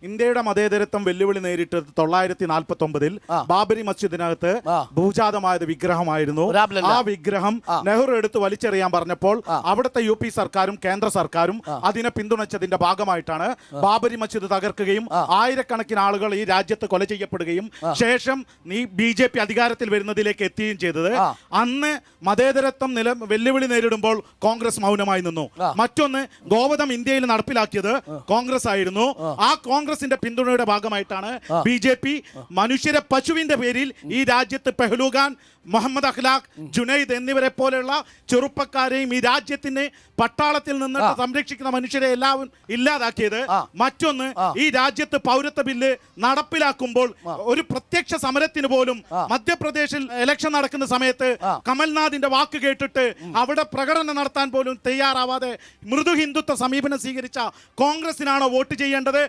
ഇന്ത്യയുടെ മതേതരത്വം വെല്ലുവിളി നേരിട്ട് 949-ൽ ബാബരി മസ്ജിദിനകത്ത് ഭൂജാതമായത് വിഗ്രഹമായിരുന്നു. ആ വിഗ്രഹം നെഹ്റു എടുത്ത് വലിച്ചെറിയാൻ പറഞ്ഞപ്പോൾ അവിടുത്തെ UP സർക്കാരും കേന്ദ്ര സർക്കാരും അതിനെ പിന്തുണച്ചതിന്റെ ഭാഗമായിട്ടാണ് ബാബരി മസ്ജിദ് തകർക്കുകയും ആയിരക്കണക്കിന് ആളുകൾ ഈ രാജ്യത്ത് കൊല ചെയ്യപ്പെടുകയും ശേഷം BJP അധികാരത്തിൽ വരുന്നതിലേക്ക് എത്തുകയും ചെയ്തത്. അന്ന് മതേതരത്വം വെല്ലുവിളി നേരിടുമ്പോൾ കോൺഗ്രസ് മൗനമായി നിന്നു. മറ്റൊന്ന്, ഗോവധം ഇന്ത്യയിൽ നടപ്പിലാക്കിയത് കോൺഗ്രസ് ആയിരുന്നു. ആ കോൺഗ്രസിന്റെ പിന്തുണയുടെ ഭാഗമായിട്ടാണ് BJP മനുഷ്യരെ പശുവിന്റെ പേരിൽ ഈ രാജ്യത്ത് പെഹ്ലുഖാൻ, മുഹമ്മദ് അഖ്ലാഖ്, ജുനൈദ് എന്നിവരെ പോലെയുള്ള ചെറുപ്പക്കാരെയും ഈ രാജ്യത്തിന് പട്ടാളത്തിൽ നിന്ന് സംരക്ഷിക്കുന്ന മനുഷ്യരെ എല്ലാം ഇല്ലാതാക്കിയത്. മറ്റൊന്ന്, ഈ രാജ്യത്ത് പൗരത്വ ബില്ല് നടപ്പിലാക്കുമ്പോൾ ഒരു പ്രത്യക്ഷ സമരത്തിന് പോലും മധ്യപ്രദേശിൽ ഇലക്ഷൻ നടക്കുന്ന സമയത്ത് കമൽനാഥിന്റെ വാക്ക് കേട്ടിട്ട് അവിടെ പ്രകടനം നടത്താൻ പോലും തയ്യാറാവാതെ മൃദു ഹിന്ദുത്വ സമീപനം സ്വീകരിച്ച കോൺഗ്രസിനാണോ വോട്ട് ചെയ്യേണ്ടത്?